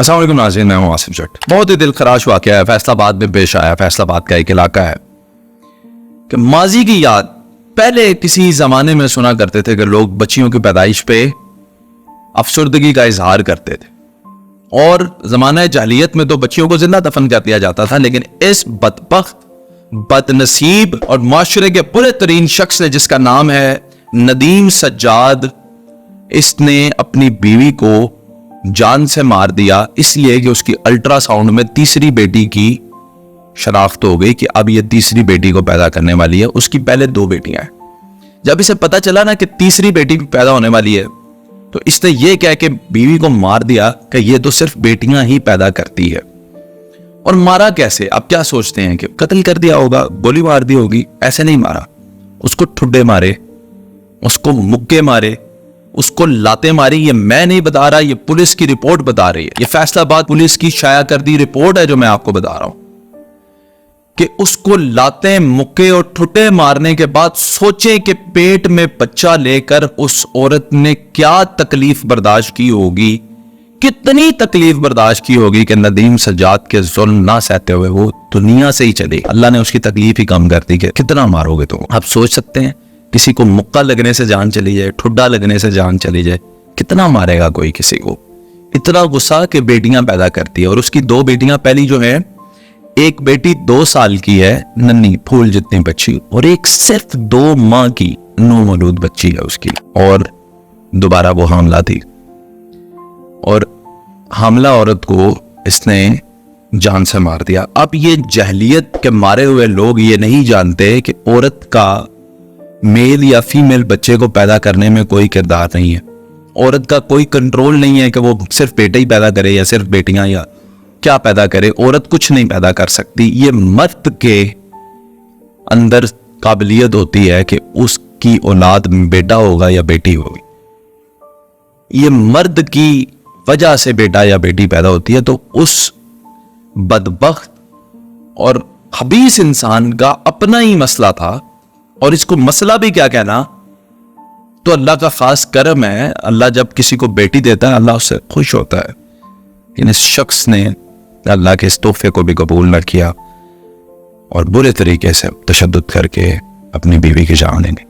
अस्सलाम वालेकुम नाज़रीन, मैं हूं आसिफ जट। बहुत ही दिलखराश वाक़या है फैसलाबाद में पेश आया। फैसलाबाद का एक इलाका है कि माजी की याद पहले किसी ज़माने में सुना करते थे कि लोग बच्चियों की पैदाइश पे अफसरदगी का इजहार करते थे, और ज़माना जाहिलियत में तो बच्चियों को जिंदा दफन कर दिया जाता था। लेकिन इस बदबख्त, बदनसीब और माशरे के बुरे तरीन शख्स ने, जिसका नाम है नदीम सज्जाद, इसने अपनी बीवी को जान से मार दिया इसलिए कि उसकी अल्ट्रासाउंड में तीसरी बेटी की शनाख्त हो गई कि अब ये तीसरी बेटी को पैदा करने वाली है। उसकी पहले 2 बेटियां हैं। जब इसे पता चला ना कि तीसरी बेटी पैदा होने वाली है, तो इसने ये कह के बीवी को मार दिया कि ये तो सिर्फ बेटियां ही पैदा करती है। और मारा कैसे? आप क्या सोचते हैं कि कत्ल कर दिया होगा, गोली मार दी होगी? ऐसे नहीं मारा। उसको ठुड्डे मारे, उसको मुक्के मारे, उसको लाते मारी। ये मैं नहीं बता रहा, ये पुलिस की रिपोर्ट बता रही है। ये फैसलाबाद पुलिस की शाया कर दी रिपोर्ट है जो मैं आपको बता रहा हूं कि उसको लाते, मुक्के और ठुड्डे मारने के बाद सोचे कि पेट में बच्चा लेकर उस औरत ने क्या तकलीफ बर्दाश्त की होगी, कितनी तकलीफ बर्दाश्त की होगी कि नदीम सज्जाद के जुल्म ना सहते हुए वो दुनिया से ही चली। अल्लाह ने उसकी तकलीफ ही कम कर दी कि कितना मारोगे तुम। आप सोच सकते हैं, किसी को मुक्का लगने से जान चली जाए, ठुड्डा लगने से जान चली जाए, कितना मारेगा कोई किसी को। इतना गुस्सा कि बेटियां पैदा करती है। और उसकी 2 बेटियां, पहली जो है, एक बेटी 2 साल की है, नन्ही फूल जितनी बच्ची, और एक सिर्फ 2 माह की नौमौलूद बच्ची है उसकी। और दोबारा वो हामला थी, और हामला औरत को इसने जान से मार दिया। अब ये जहलियत के मारे हुए लोग ये नहीं जानते कि औरत का मेल या फीमेल बच्चे को पैदा करने में कोई किरदार नहीं है। औरत का कोई कंट्रोल नहीं है कि वो सिर्फ बेटे ही पैदा करे या सिर्फ बेटियां, या क्या पैदा करे। औरत कुछ नहीं पैदा कर सकती। ये मर्द के अंदर काबिलियत होती है कि उसकी औलाद में बेटा होगा या बेटी होगी। ये मर्द की वजह से बेटा या बेटी पैदा होती है। तो उस बदबख्त और खबीस इंसान का अपना ही मसला था, और इसको मसला भी क्या कहना, तो अल्लाह का खास करम है। अल्लाह जब किसी को बेटी देता है, अल्लाह उससे खुश होता है। लेकिन इस शख्स ने अल्लाह के इस तोहफे को भी कबूल न किया और बुरे तरीके से तशद्दुद करके अपनी बीवी की जान ले ली।